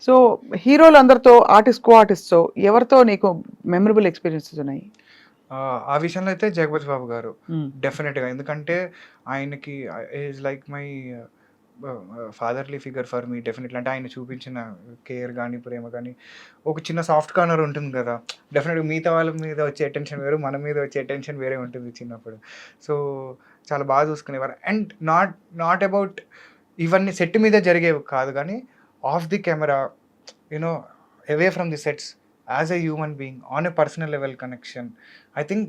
So హీరోలు అందరితో కో ఆర్టిస్ట్‌తో ఎవరితో నీకు మెమరబుల్ ఎక్స్‌పీరియన్సెస్ ఉన్నాయి? ఆ విషయంలో అయితే 'జగపతి బాబు' గారు హ్మ్. డెఫినెట్‌గా. ఎందుకంటే ఆయనకి is like my fatherly figure for me definitely. అంటే ఆయన చూపించిన కేర్ గాని, ప్రేమ గాని, ఒక చిన్న సాఫ్ట్ కార్నర్ ఉంటుంది గదా! డెఫినెట్‌గా మిగతా వాళ్ళ మీద వచ్చే అటెన్షన్ వేరు, మన మీద వచ్చే అటెన్షన్ వేరే ఉంటుంది చిన్నప్పుడు. సో, చాలా బాగా చూసుకునేవారు. అండ్ నాట్ అబౌట్ ఇవన్నీ సెట్ మీద జరిగేవి కాదు గానీ, of the camera, you know, away from the sets, as a human being, on a personal level connection. I think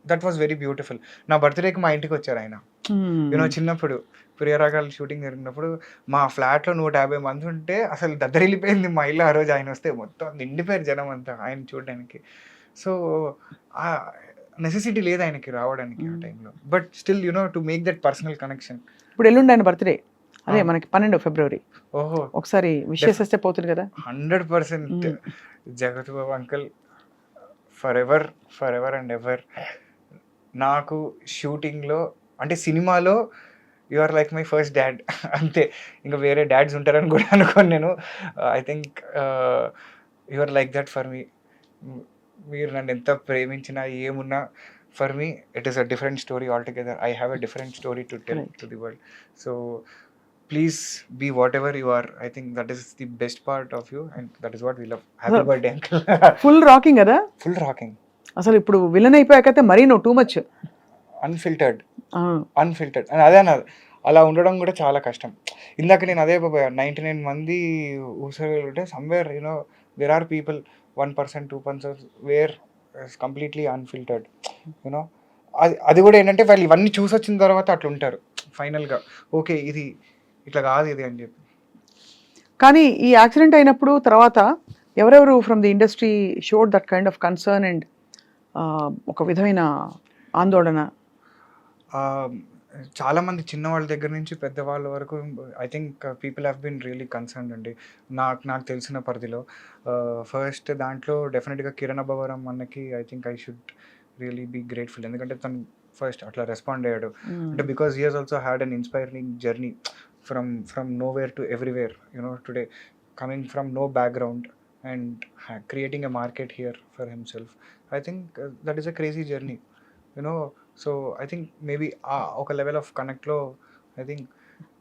that was very beautiful. నా బర్త్‌డేకి మా ఇంటికొచ్చారాయన. చిన్నప్పుడు 'ప్రియరాగాలు' షూటింగ్ జరిగినప్పుడు మా ఫ్లాట్‌లో 150 మంది ఉంటే అసలు దద్దరిల్లిపోయింది మా ఇల్లు ఆ రోజు ఆయనొస్తే. మొత్తం నిండిపోయారు జనమంతా ఆయన్ని చూడడానికి. సో, ఆహ్, నెసెసిటీ లేదు ఆయనకి రావడానికి ఆ టైంలో. But still to make that personal connection. ఇప్పుడు ఎల్లుండి ఆయన బర్త్‌డే. అదే ఆ! మనకి 12 ఫిబ్రవరి. ఓహో! ఒకసారి విష్ చేసేస్తే పోతుంది కదా! 100% hmm. Jagapathi Babu uncle forever and ever. నాకు షూటింగ్‌లో అంటే సినిమాలో you are like my first dad అంతే. ఇంకా వేరే డాడ్స్ ఉంటారని కూడా అనుకోను నేను. I think you are like that for me. మీరు నన్ను ఎంత ప్రేమించినా, ఏమున్నా, for me it is a different story altogether. I have a different story to tell right. To the world. So, please be whatever you are. I think that is the best part of you and that is what we love. Happy birthday uncle. Full rocking కదా! Full rocking. అసలు ఇప్పుడు villain అయిపోయాకైతే మరీ నువ్వు too much. Unfiltered. Ah! Unfiltered. అదే అన్నారు. అలా ఉండడం కూడా చాలా కష్టం. ఇందాక నేను అదే 99 మంది ఊసరవెల్లుంటే somewhere there are people 1%, 2% were completely unfiltered. You know అది కూడా ఏంటంటే వాళ్ళు ఇవన్నీ చూసొచ్చిన తర్వాత అట్లుంటారు. ఫైనల్‌గా ఓకే. ఇది ఇట్లా కాదు ఇది అని చెప్పి. కానీ ఈ యాక్సిడెంట్ అయినప్పుడు తర్వాత ఎవరెవరు from the industry showed that kind of concern and ఒక విధమైన ఆందోళన? ఆహ్, చాలామంది చిన్నవాళ్ళ దగ్గర నుంచి పెద్దవాళ్ళ వరకు I think people have been really concerned అండి. నాకు తెలిసిన పరిధిలో. ఫస్ట్ దాంట్లో డెఫినిట్‌గా కిరణ్ అబ్బవరం అన్నకి I think I should really be grateful. ఎందుకంటే తను ఫస్ట్ అట్లా రెస్పాండ్ అయ్యాడు. అంటే because he has also had an inspiring journey from nowhere to everywhere. Today coming from no background and creating a market here for himself. I think that is a crazy journey. You know so, I think maybe ఒక level of కనెక్ట్‌లో I think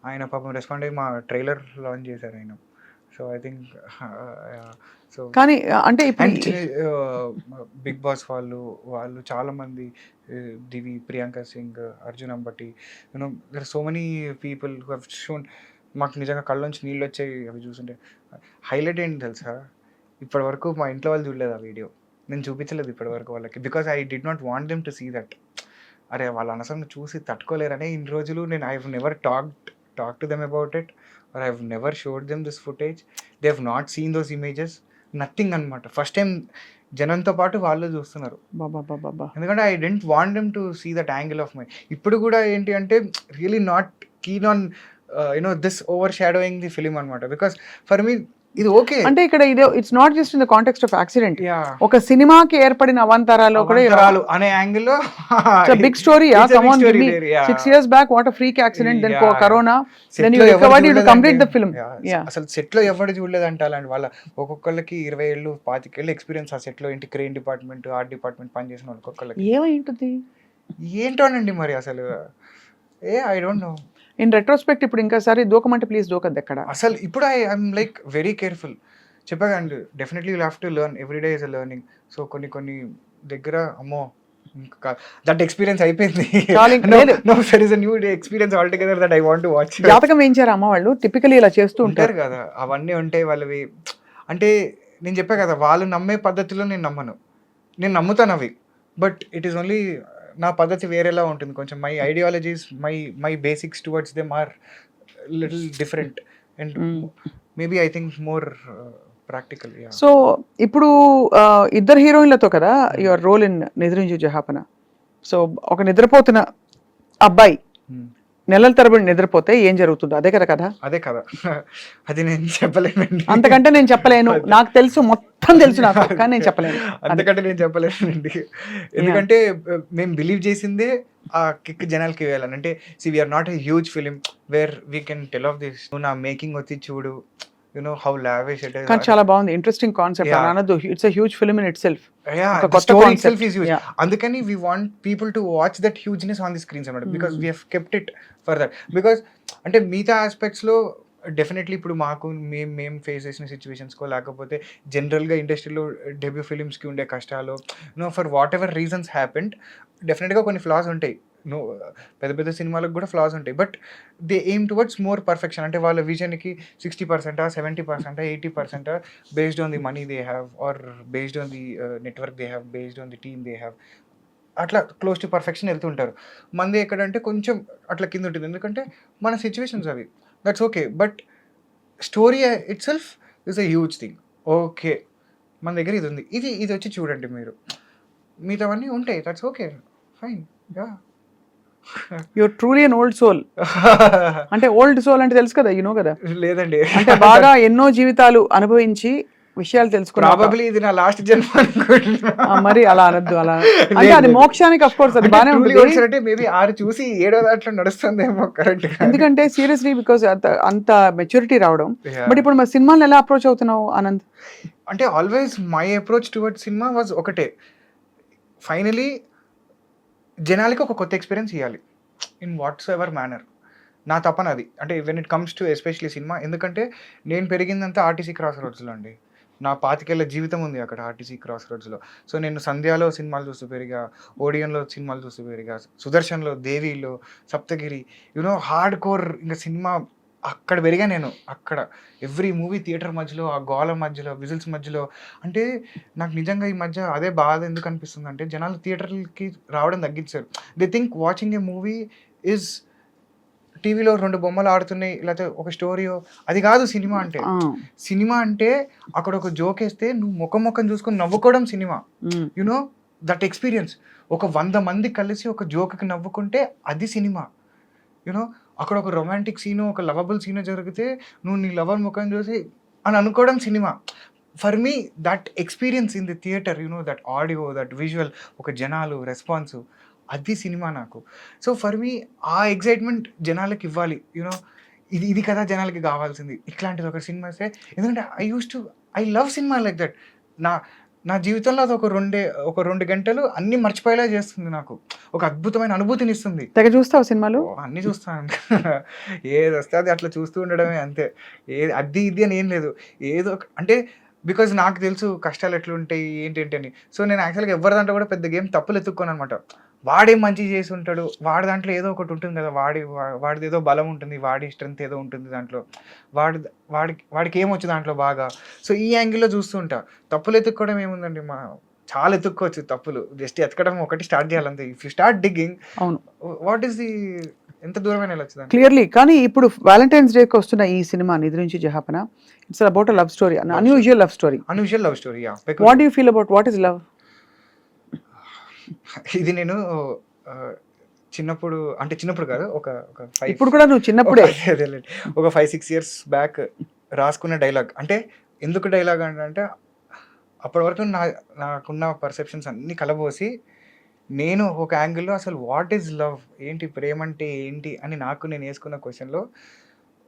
ఆయన పాపం respond అయ్యి మా trailer launch చేశారు ఆయన. So, I think so కానీ అంటే ఇప్పుడు అండ్ బిగ్ బాస్ వాళ్ళు చాలామంది, Divi, Priyanka Singh, Arjun Ambati, there are so many people who have shown. మాకు నిజంగా కళ్ళలోంచి నీళ్ళొచ్చాయి అవి చూస్తుంటే. హైలైట్ ఏంటి తెలుసా? ఇప్పటివరకు మా ఇంట్లో వాళ్ళు చూడలేదు ఆ వీడియో. నేను చూపించలేదు ఇప్పటివరకు వాళ్ళకి. Because I did not want them to see that. అరే! వాళ్ళు అనవసరంగా చూసి తట్టుకోలేరనే ఇన్ని రోజులు నేను I have never talked to them about it or I have never showed them this footage. They have not seen those images. Nothing అనమాట. First time జనంతో పాటు వాళ్ళు చూస్తున్నారు. బాబాబాబాబా! ఎందుకంటే I didn't want them to see that angle of my. ఇప్పుడు కూడా ఏంటి అంటే really not keen on this overshadowing the film అనమాట. బికాజ్ ఫర్ మీ ఇది ఓకే. అంటే ఇక్కడ it's not just in the context of accident. Yeah! ఒక సినిమాకి ఏర్పడిన అవాంతరాలు కూడా అవాంతరాలు అనే యాంగిల్‌లో it's a big story. It's a come big on give story me there. 6 years back what a freak accident, then yeah! corona, then you సెట్‌లో ఎవరు recovered, you చూడలేదండి. complete the film. Yeah. అసలు సెట్‌లో ఎవరు చూడలేదంట అలాంటి వాళ్ళ. ఒక్కొక్కళ్ళకి 20 ఏళ్ళు, 25 ఏళ్ళు ఎక్స్‌పీరియన్స్ ఆ సెట్‌లో ఏంటి క్రేన్ డిపార్ట్‌మెంట్, ఆర్ట్ డిపార్ట్‌మెంట్ పనిచేసిన వాళ్ళు ఒక్కొక్కళ్ళకి. ఏమై ఉంటుంది? ఏంటోనండి మరి అసలు. I don't know. In retrospect ఇప్పుడు ఇంకోసారి దూకమంటే ప్లీజ్ దూకద్దు ఎక్కడ. అసలు ఇప్పుడు ఐఎమ్ లైక్ వెరీ కేర్‌ఫుల్. చెప్పా కదండీ, definitely you have to learn. Every day is a learning. So, కొన్ని దగ్గర అమ్మో! ఇంకా దట్ ఎక్స్‌పీరియన్స్ అయిపోయింది. చాలు ఇంక నో, లేదు. No, there is a new experience altogether that I want to watch. జాతకం వేయించారా అమ్మ వాళ్ళు? టిపికల్లీ ఇలా చేస్తూ ఉంటారు ఉంటారు. కదా! అవన్నీ ఉంటాయి వాళ్ళవి. అంటే నేను చెప్పా కదా! వాళ్ళు నమ్మే పద్ధతిలో నేను నమ్మను. నేను నమ్ముతానవి. బట్ ఇట్ ఈస్ ఓన్లీ నా పద్ధతి వేరేలా ఉంటుంది. కొంచెం my ideologies, my basics towards them are little different and maybe I think more practical. Yeah! So ఇప్పుడు ఇద్దరు హీరోయిన్లతో కదా your role in Nidrinchu Jahapana. So ఒక నిద్రపోతున్న అబ్బాయి నెలల తరబడి నిద్రపోతే ఏం జరుగుతుందో అదే కదా కథ. అదే కదా! అది నేను చెప్పలేనండి. అంతకంటే నేను చెప్పలేను. నాకు తెలుసు, మొత్తం తెలుసు నాకు, కానీ నేను చెప్పలేను. అంతకంటే నేను చెప్పలేనండి. ఎందుకంటే మేము బిలీవ్ చేసిందే ఆ కిక్ జనాలకి వేయాలని. అంటే we are not a huge film where we can tell of this. నువ్వు నా మేకింగ్ వచ్చి చూడు. నో హౌ లావిష్ ఇట్ కానీ ఇస్. చాలా బాగుంది, ఇంట్రెస్టింగ్ కాన్సెప్ట్. Yeah. అనదు, it's a huge film in itself. Yeah, ఒక the కొత్త story concept. itself is huge. అందుకని we want people to watch that hugeness on the screens అన్నమాట, because we have kept it for that. Because అంటే మిగతా ఆస్పెక్ట్స్లో definitely ఇప్పుడు మాకు మేము face చేసిన సిచ్యువేషన్స్కో లేకపోతే జనరల్గా ఇండస్ట్రీలో డెబ్యూ ఫిలిమ్స్కి ఉండే కష్టాలు, no for whatever reasons happened, డెఫినెట్గా కొన్ని ఫ్లాస్ ఉంటాయి. నో పెద్ద పెద్ద సినిమాలకు కూడా ఫ్లాస్ ఉంటాయి, but they aim towards more perfection. అంటే వాళ్ళ విజన్కి 60%, 70%, 80% based on the money they have, or based on the network they have, based on the team they have, అట్లా క్లోజ్ టు పర్ఫెక్షన్ వెళ్తుంటారు. మంది ఎక్కడంటే కొంచెం అట్లా కింద ఉంటుంది, ఎందుకంటే మన సిచ్యువేషన్స్ అవి. That's okay, but story it self is a huge thing. Okay, మన దగ్గర ఇది ఉంది, ఇది వచ్చి చూడండి మీరు, మిగతావన్నీ ఉంటాయి, that's okay, fine. Yeah. You're truly an old soul. అంటే ఓల్డ్ సోల్ అంటే తెలుసు కదా, యూనో కదా. లేదండి, అంటే బాగా ఎన్నో జీవితాలు అనుభవించి విషయాలు తెలుసుకున్నా. ప్రాబబ్లీ ఇది నా లాస్ట్ జన్మ అనుకుంటున్నా. మరి అలా అనద్దు, అలా అంటే అది మోక్షానికి అఫ్ కోర్స్ అది బానే ఉంటుంది. అంటే మేబీ 6 చూసి 7వ దాంట్లో నడుస్తుందేమో, కరెక్ట్. ఎందుకంటే సీరియస్లీ బికాస్ అంత మెచ్యూరిటీ రావడం. బట్ ఇప్పుడు మన సినిమాని ఎలా అప్రోచ్ అవుతున్నావు ఆనంద్? అంటే always my approach towards cinema was ఒకటే, ఫైనలీ జనాలకి ఒక కొత్త ఎక్స్పీరియన్స్ ఇవ్వాలి ఇన్ వాట్స్ ఎవర్ మేనర్. నా తపన అది. అంటే when it comes to especially cinema, ఎందుకంటే నేను పెరిగిందంతా ఆర్టీసీ క్రాస్ రోడ్స్లో అండి. నా 25 ఏళ్ల జీవితం ఉంది అక్కడ ఆర్టీసీ క్రాస్ రోడ్స్లో. సో నేను సంధ్యాలో సినిమాలు చూస్తూ పెరిగా, ఓడియన్లో సినిమాలు చూస్తూ పెరిగా, సుదర్శన్లో, దేవిలో, సప్తగిరి, యూనో హార్డ్ కోర్ ఇంకా సినిమా అక్కడ పెరిగా నేను. అక్కడ ఎవ్రీ మూవీ థియేటర్ మధ్యలో, ఆ గోల మధ్యలో, విజిల్స్ మధ్యలో. అంటే నాకు నిజంగా ఈ మధ్య అదే బాధ ఎందుకు అనిపిస్తుంది అంటే, జనాలు థియేటర్కి రావడం తగ్గించారు. They think watching a movie is టీవీలో 2 బొమ్మలు ఆడుతున్నాయి, లేకపోతే ఒక స్టోరీయో, అది కాదు సినిమా అంటే. సినిమా అంటే అక్కడ ఒక జోక్ వేస్తే నువ్వు ముఖం చూసుకొని నవ్వుకోవడం సినిమా. You know that experience. ఒక 100 మంది కలిసి ఒక జోక్కి నవ్వుకుంటే అది సినిమా. యూనో అక్కడ ఒక రొమాంటిక్ సీను, ఒక లవబుల్ సీను జరిగితే నువ్వు నీ లవర్ ముఖం చూసి అని అనుకోవడం cinema. For me that experience in the theatre, you know that audio, that visual, ఒక జనాలు రెస్పాన్సు, అది సినిమా నాకు. సో ఫర్ మీ ఆ ఎగ్జైట్మెంట్ జనాలకి ఇవ్వాలి. యూనో ఇది కదా జనాలకి కావాల్సింది, ఇట్లాంటిది ఒక సినిమా వస్తే. ఎందుకంటే I love cinema like that. నా జీవితంలో అది ఒక 2 గంటలు అన్నీ మర్చిపోయేలా చేస్తుంది నాకు. ఒక అద్భుతమైన అనుభూతిని ఇస్తుంది. తెగ చూస్తావు సినిమాలు? అన్నీ చూస్తాను. ఏది వస్తే అది అట్లా చూస్తూ ఉండడమే అంతే. అది ఇది అని ఏం లేదు. ఏదో అంటే బికాజ్ నాకు తెలుసు కష్టాలు ఎట్లుంటాయి ఏంటి అని. సో నేను యాక్చువల్గా ఎవరి దాంట్లో కూడా పెద్ద గేమ్ తప్పులు ఎత్తుక్కోను అనమాట. వాడేం మంచి చేసి ఉంటాడు, వాడి దాంట్లో ఏదో ఒకటి ఉంటుంది కదా, వాడిది ఏదో బలం ఉంటుంది, వాడి స్ట్రెంత్ ఏదో ఉంటుంది దాంట్లో, వాడికి ఏమొచ్చు దాంట్లో బాగా. సో ఈ యాంగిల్లో చూస్తూ ఉంటా. తప్పులు ఎత్తుక్కోవడం ఏముందండి, చాలా ఎత్తుక్కోవచ్చు తప్పులు, జస్ట్ ఎతకడం ఒకటి స్టార్ట్ చేయాలంతే. ఇఫ్ యూ స్టార్ట్ డిగ్గింగ్, అవును, వాట్ ఈస్ ది ఎంత దూరమైన వెళ్ళొచ్చు క్లియర్లీ. కానీ ఇప్పుడు వ్యాలంటైన్స్ డేకి వస్తున్న ఈ సినిమా నిద్ర నుంచి జహాపన, it's about a love story, unusual love story. Yeah. What do you feel about what is love? ఇది నేను చిన్నప్పుడు, అంటే చిన్నప్పుడు కాదు, ఒక ఇప్పుడు కూడా నువ్వు చిన్నప్పుడే ఒక 5-6 years బ్యాక్ రాసుకున్న డైలాగ్. అంటే ఎందుకు డైలాగ్ అంటే అప్పటి వరకు నాకున్న పర్సెప్షన్స్ అన్నీ కలబోసి నేను ఒక యాంగిల్లో అసలు వాట్ ఈజ్ లవ్, ఏంటి ప్రేమ అంటే ఏంటి అని నాకు నేను వేసుకున్న క్వశ్చన్లో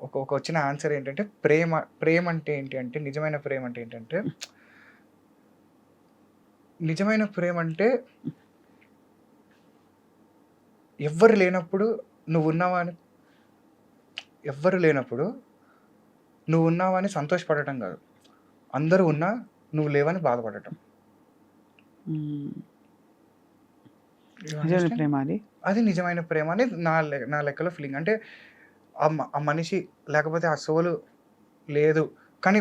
ఒక వచ్చిన ఆన్సర్ ఏంటంటే, ప్రేమ అంటే ఏంటి అంటే, నిజమైన ప్రేమ అంటే ఏంటంటే, నిజమైన ప్రేమ అంటే ఎవ్వరు లేనప్పుడు నువ్వు ఉన్నావని సంతోషపడటం కాదు, అందరూ ఉన్నా నువ్వు లేవని బాధపడటం. అది నిజమైన ప్రేమ అని నా లెక్కలో ఫీలింగ్. అంటే ఆ మనిషి లేకపోతే ఆ సోలు లేదు, కానీ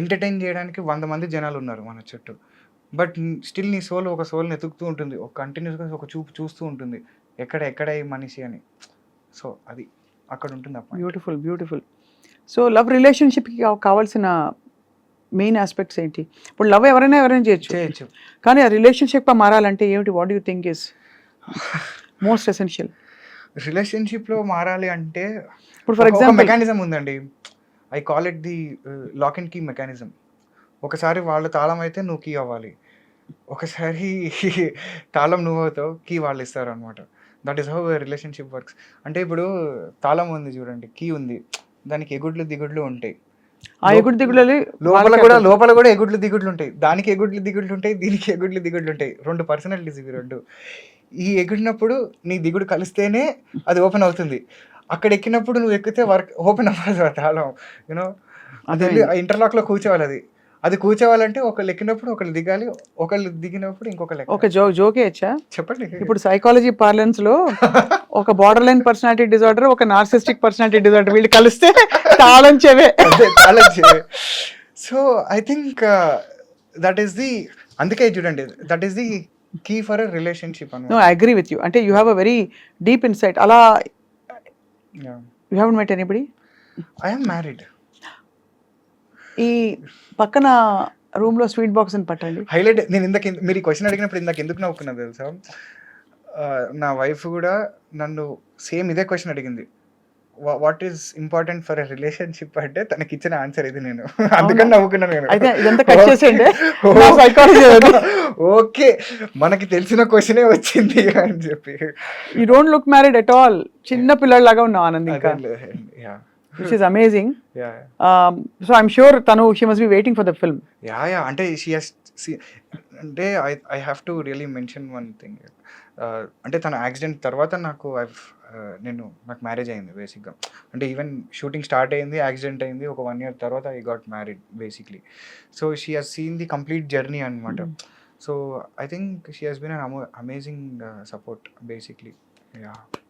ఎంటర్టైన్ చేయడానికి 100 మంది జనాలు ఉన్నారు మన చుట్టూ, బట్ స్టిల్ నీ ఒక సోల్ని ఎతుకుతూ ఉంటుంది, ఒక కంటిన్యూస్గా ఒక చూపు చూస్తూ ఉంటుంది, ఎక్కడ ఈ మనిషి అని. సో అది అక్కడ ఉంటుంది. బ్యూటిఫుల్. సో లవ్ రిలేషన్షిప్కి కావాల్సిన మెయిన్ ఆస్పెక్ట్స్ ఏంటి? ఇప్పుడు లవ్ ఎవరైనా చేయొచ్చు, కానీ ఆ రిలేషన్షిప్ మారాలంటే ఏమిటి? What you think is most essential? రిలేషన్షిప్లో మారాలి అంటే ఇప్పుడు ఫర్ ఎగ్జాంపుల్ మెకానిజం ఉందండి, I call it the lock and key mechanism. ఒకసారి వాళ్ళ తాళం అయితే నువ్వు కీ అవ్వాలి, ఒకసారి తాళం నువ్వు అవుతావు, కీ వాళ్ళు ఇస్తారు అనమాట. That is how relationship works. అంటే ఇప్పుడు తాళం ఉంది చూడండి, కీ ఉంది, దానికి ఎగుడ్లు దిగుడ్లు ఉంటాయి. ఆ ఎగుడు దిగుడు లోపల కూడా ఎగుడ్లు దిగుడ్లు ఉంటాయి. దానికి ఎగుడ్లు దిగుడ్లు ఉంటాయి, దీనికి ఎగుడ్లు దిగుడ్లు ఉంటాయి. 2 పర్సనాలిటీస్ ఇవి 2. ఈ ఎగిడినప్పుడు నీ దిగుడు కలిస్తేనే అది ఓపెన్ అవుతుంది. అక్కడ ఎక్కినప్పుడు నువ్వు ఎక్కితే ఓపెన్ అవ్వదు ఆ తాళం. యూనో అది వెళ్ళి ఆ ఇంటర్లాక్‌లో కూర్చోవాలి అది. అది కూర్చోవాలంటే ఒకళ్ళు ఎక్కినప్పుడు ఒకళ్ళు దిగాలి. ఒకళ్ళు దిగినప్పుడు ఇంకొకళ్ళు ఒక జోకేయచ్చా? చెప్పండి. ఇప్పుడు సైకాలజీ పార్లెన్స్ లో ఒక బార్డర్ లైన్ పర్సనాలిటీ డిజార్డర్, ఒక నార్సిస్టిక్ పర్సనాలిటీ డిజార్డర్ వీళ్ళు కలిస్తే తాళం చెవే. అదే తాళం చెవే. So I think that is the అందుకే చూడండి that is the key for a relationship no అన్నమాట. I agree with you. అంటే you have a very deep insight. అలా yeah! You haven't met anybody? I am married. ఈ పక్కన room లో sweet box అని పట్టండి. హైలైట్ నేను మీరు ఈ క్వెషన్ అడిగినప్పుడు ఇందాక ఎందుకు నవ్వుకున్నా తెలుసా? నా వైఫ్ కూడా నన్ను సేమ్ ఇదే క్వెషన్ అడిగింది. What is important for a relationship అంటే తనకిచ్చిన ఆన్సర్ ఇది నేను. అందుకని నవ్వుకున్నాను నేను. అయితే ఇదంతా కట్ చేసేయండి. ఓకే. నా సైకాలజీ అది. ఓకే. మనకి తెలిసిన క్వెషనే వచ్చింది అని చెప్పి. You don't look married at all. చిన్న పిల్లలాగా ఉన్నావు ఆనంద్ ఇంకా. Yeah! Which is amazing. Yeah! So I'm sure she must be waiting for the film. Yeah! అంటే షీ హస్ అంటే I have to really mention one thing. అంటే తన accident తర్వాత నాకు నాకు మ్యారేజ్ అయింది బేసిక్‌గా. అంటే ఈవెన్ షూటింగ్ స్టార్ట్ అయింది, యాక్సిడెంట్ అయింది. ఒక 1 ఇయర్ తర్వాత I got married basically. So she has seen the complete journey అన్నమాట. So I think she has been an amazing support basically. Yeah!